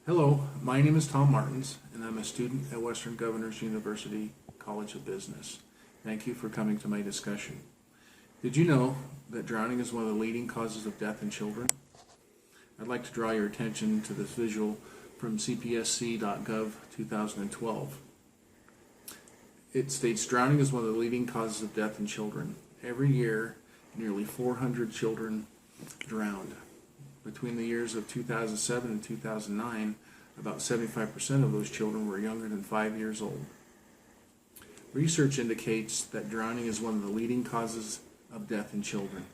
Hello, my name is Tom Martins, and I'm a student at Western Governors University College of Business. Thank you for coming to my discussion. Did you know that drowning is one of the leading causes of death in children? I'd like to draw your attention to this visual from cpsc.gov 2012. It states drowning is one of the leading causes of death in children. Every year, nearly 400 children drowned. Between the years of 2007 and 2009, about 75% of those children were younger than 5 years old. Research indicates that drowning is one of the leading causes of death in children.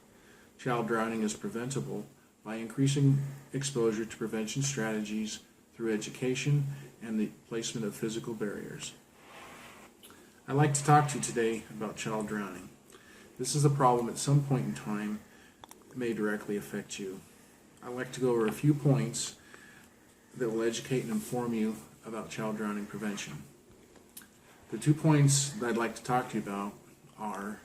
Child drowning is preventable by increasing exposure to prevention strategies through education and the placement of physical barriers. I'd like to talk to you today about child drowning. This is a problem at some point in time may directly affect you. I'd like to go over a few points that will educate and inform you about child drowning prevention. The 2 points that I'd like to talk to you about are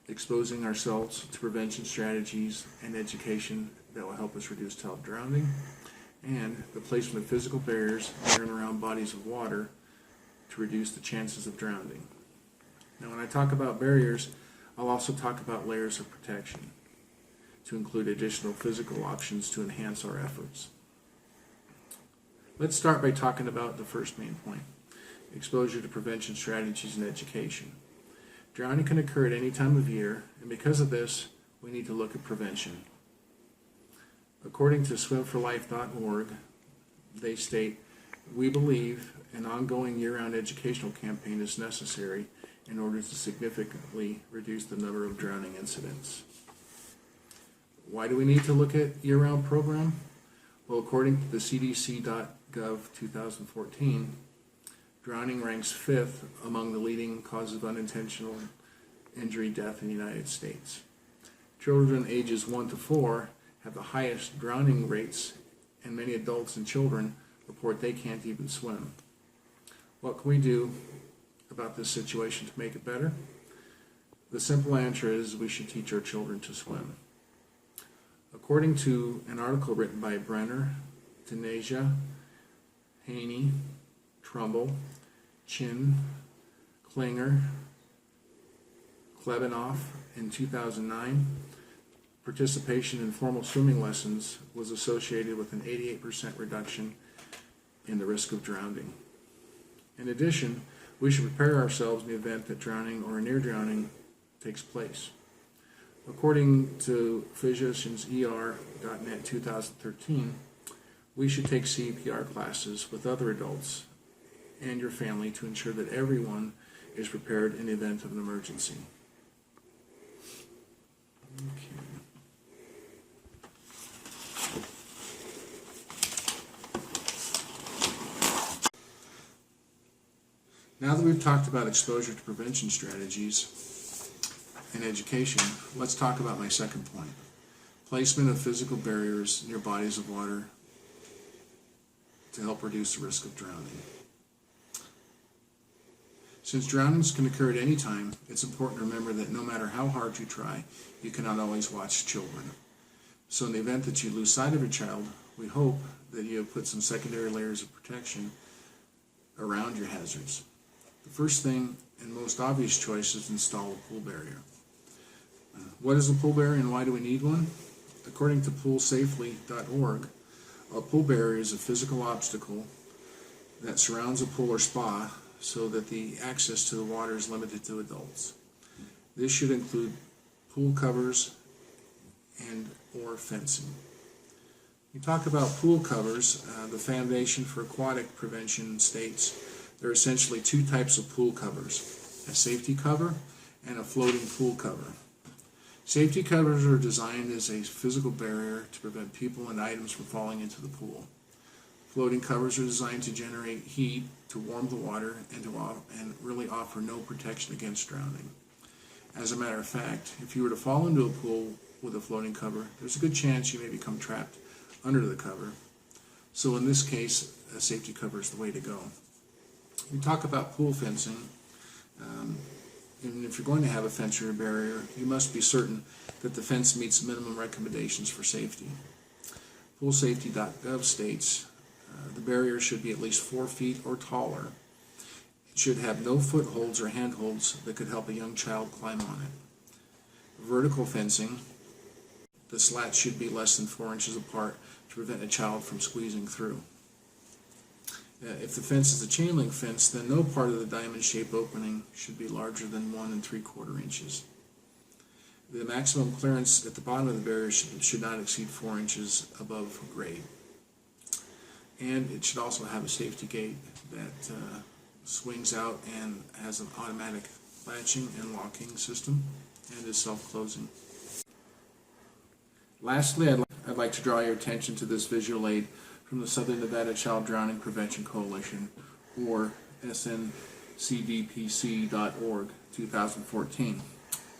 exposing ourselves to prevention strategies and education that will help us reduce child drowning, and the placement of physical barriers near and around bodies of water to reduce the chances of drowning. Now, when I talk about barriers, I'll also talk about layers of protection, to include additional physical options to enhance our efforts. Let's start by talking about the first main point, exposure to prevention strategies and education. Drowning can occur at any time of year, and because of this, we need to look at prevention. According to swimforlife.org, they state, "We believe an ongoing year-round educational campaign is necessary in order to significantly reduce the number of drowning incidents." Why do we need to look at year-round program? Well, according to the CDC.gov 2014, drowning ranks 5th among the leading causes of unintentional injury death in the United States. Children ages 1 to 4 have the highest drowning rates, and many adults and children report they can't even swim. What can we do about this situation to make it better? The simple answer is we should teach our children to swim. According to an article written by Brenner, Denasia, Haney, Trumbull, Chin, Klinger, Klebanoff in 2009, participation in formal swimming lessons was associated with an 88% reduction in the risk of drowning. In addition, we should prepare ourselves in the event that drowning or near drowning takes place. According to physicianser.net 2013, we should take CPR classes with other adults and your family to ensure that everyone is prepared in the event of an emergency. Okay. Now that we've talked about exposure to prevention strategies and education, let's talk about my second point, placement of physical barriers near bodies of water to help reduce the risk of drowning. Since drownings can occur at any time, it's important to remember that no matter how hard you try, you cannot always watch children. So in the event that you lose sight of your child, we hope that you have put some secondary layers of protection around your hazards. The first thing and most obvious choice is to install a pool barrier. What is a pool barrier and why do we need one? According to poolsafely.org, a pool barrier is a physical obstacle that surrounds a pool or spa so that the access to the water is limited to adults. This should include pool covers and or fencing. We talk about pool covers. The Foundation for Aquatic Prevention states there are essentially 2 types of pool covers, a safety cover and a floating pool cover. Safety covers are designed as a physical barrier to prevent people and items from falling into the pool. Floating covers are designed to generate heat to warm the water and really offer no protection against drowning. As a matter of fact, if you were to fall into a pool with a floating cover, there's a good chance you may become trapped under the cover. So in this case, a safety cover is the way to go. We talk about pool fencing. And if you're going to have a fence or a barrier, you must be certain that the fence meets minimum recommendations for safety. Poolsafety.gov states The barrier should be at least 4 feet or taller. It should have no footholds or handholds that could help a young child climb on it. Vertical fencing, the slats should be less than 4 inches apart to prevent a child from squeezing through. If the fence is a chain link fence, then no part of the diamond-shaped opening should be larger than 1 3/4 inches. The maximum clearance at the bottom of the barrier should not exceed 4 inches above grade. And it should also have a safety gate that swings out and has an automatic latching and locking system and is self-closing. Lastly, I'd like to draw your attention to this visual aid from the Southern Nevada Child Drowning Prevention Coalition, or SNCDPC.org, 2014.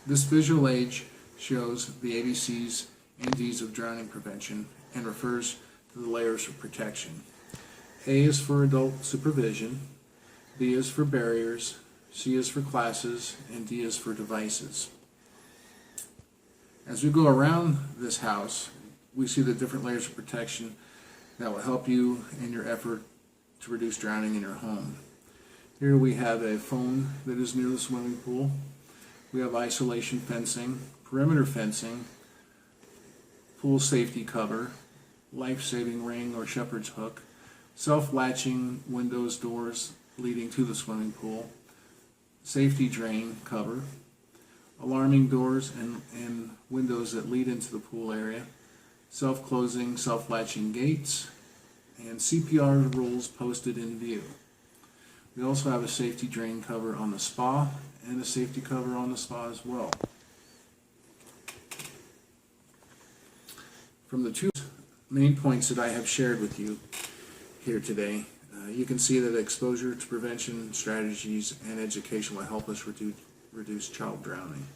This visual aid shows the ABCs and Ds of drowning prevention and refers to the layers of protection. A is for adult supervision, B is for barriers, C is for classes, and D is for devices. As we go around this house, we see the different layers of protection that will help you in your effort to reduce drowning in your home. Here we have a phone that is near the swimming pool. We have isolation fencing, perimeter fencing, pool safety cover, life-saving ring or shepherd's hook, self-latching windows, doors leading to the swimming pool, safety drain cover, alarming doors and windows that lead into the pool area, self-closing, self-latching gates, and CPR rules posted in view. We also have a safety drain cover on the spa and a safety cover on the spa as well. From the 2 main points that I have shared with you here today, you can see that exposure to prevention strategies and education will help us reduce child drowning.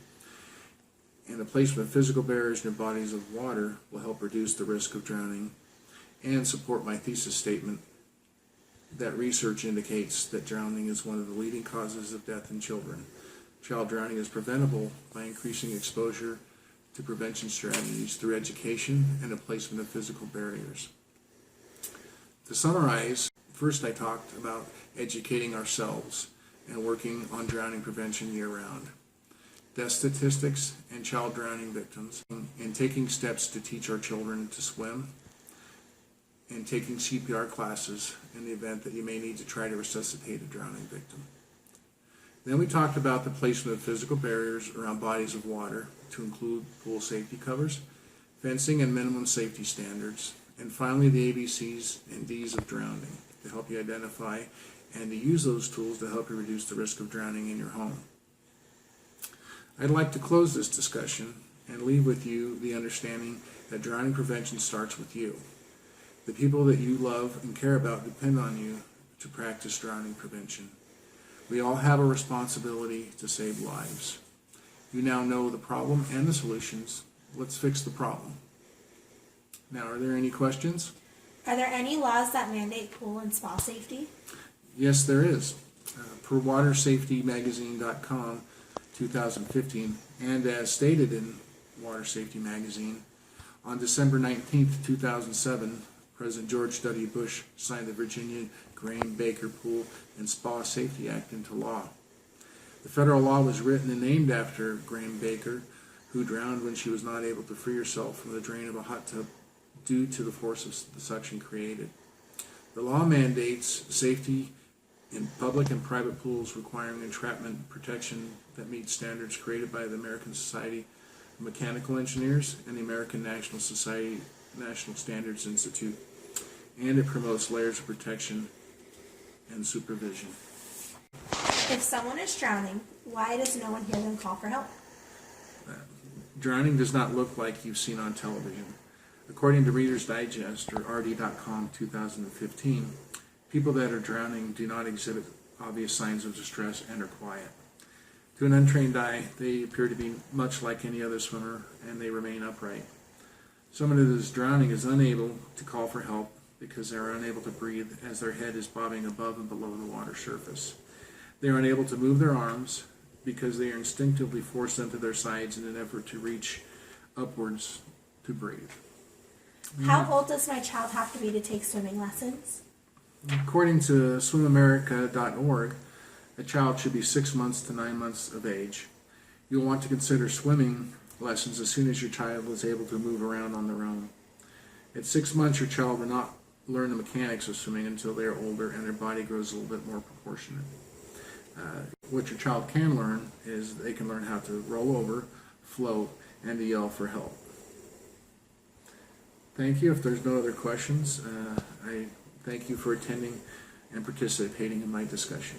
And the placement of physical barriers near bodies of water will help reduce the risk of drowning and support my thesis statement that research indicates that drowning is one of the leading causes of death in children. Child drowning is preventable by increasing exposure to prevention strategies through education and the placement of physical barriers. To summarize, first I talked about educating ourselves and working on drowning prevention year-round. Death statistics and child drowning victims, and taking steps to teach our children to swim, and taking CPR classes in the event that you may need to try to resuscitate a drowning victim. Then we talked about the placement of physical barriers around bodies of water to include pool safety covers, fencing and minimum safety standards, and finally the ABCs and Ds of drowning to help you identify and to use those tools to help you reduce the risk of drowning in your home. I'd like to close this discussion and leave with you the understanding that drowning prevention starts with you. The people that you love and care about depend on you to practice drowning prevention. We all have a responsibility to save lives. You now know the problem and the solutions. Let's fix the problem. Now, are there any questions? Are there any laws that mandate pool and spa safety? Yes, there is. Per WaterSafetyMagazine.com, 2015, and as stated in Water Safety Magazine, on December 19th, 2007, President George W. Bush signed the Virginia Graham-Baker Pool and Spa Safety Act into law. The federal law was written and named after Graham-Baker, who drowned when she was not able to free herself from the drain of a hot tub due to the force of the suction created. The law mandates safety in public and private pools, requiring entrapment protection that meets standards created by the American Society of Mechanical Engineers and the American National Society National Standards Institute, and it promotes layers of protection and supervision. If someone is drowning, why does no one hear them call for help? Drowning does not look like you've seen on television. According to Reader's Digest, or RD.com, 2015, people that are drowning do not exhibit obvious signs of distress and are quiet. To an untrained eye, they appear to be much like any other swimmer, and they remain upright. Someone who is drowning is unable to call for help because they are unable to breathe as their head is bobbing above and below the water surface. They are unable to move their arms because they are instinctively forced onto their sides in an effort to reach upwards to breathe. How old does my child have to be to take swimming lessons? According to swimamerica.org, a child should be 6 months to 9 months of age. You'll want to consider swimming lessons as soon as your child is able to move around on their own. At 6 months, your child will not learn the mechanics of swimming until they are older and their body grows a little bit more proportionate. What your child can learn is they can learn how to roll over, float, and to yell for help. Thank you. If there's no other questions, I thank you for attending and participating in my discussion.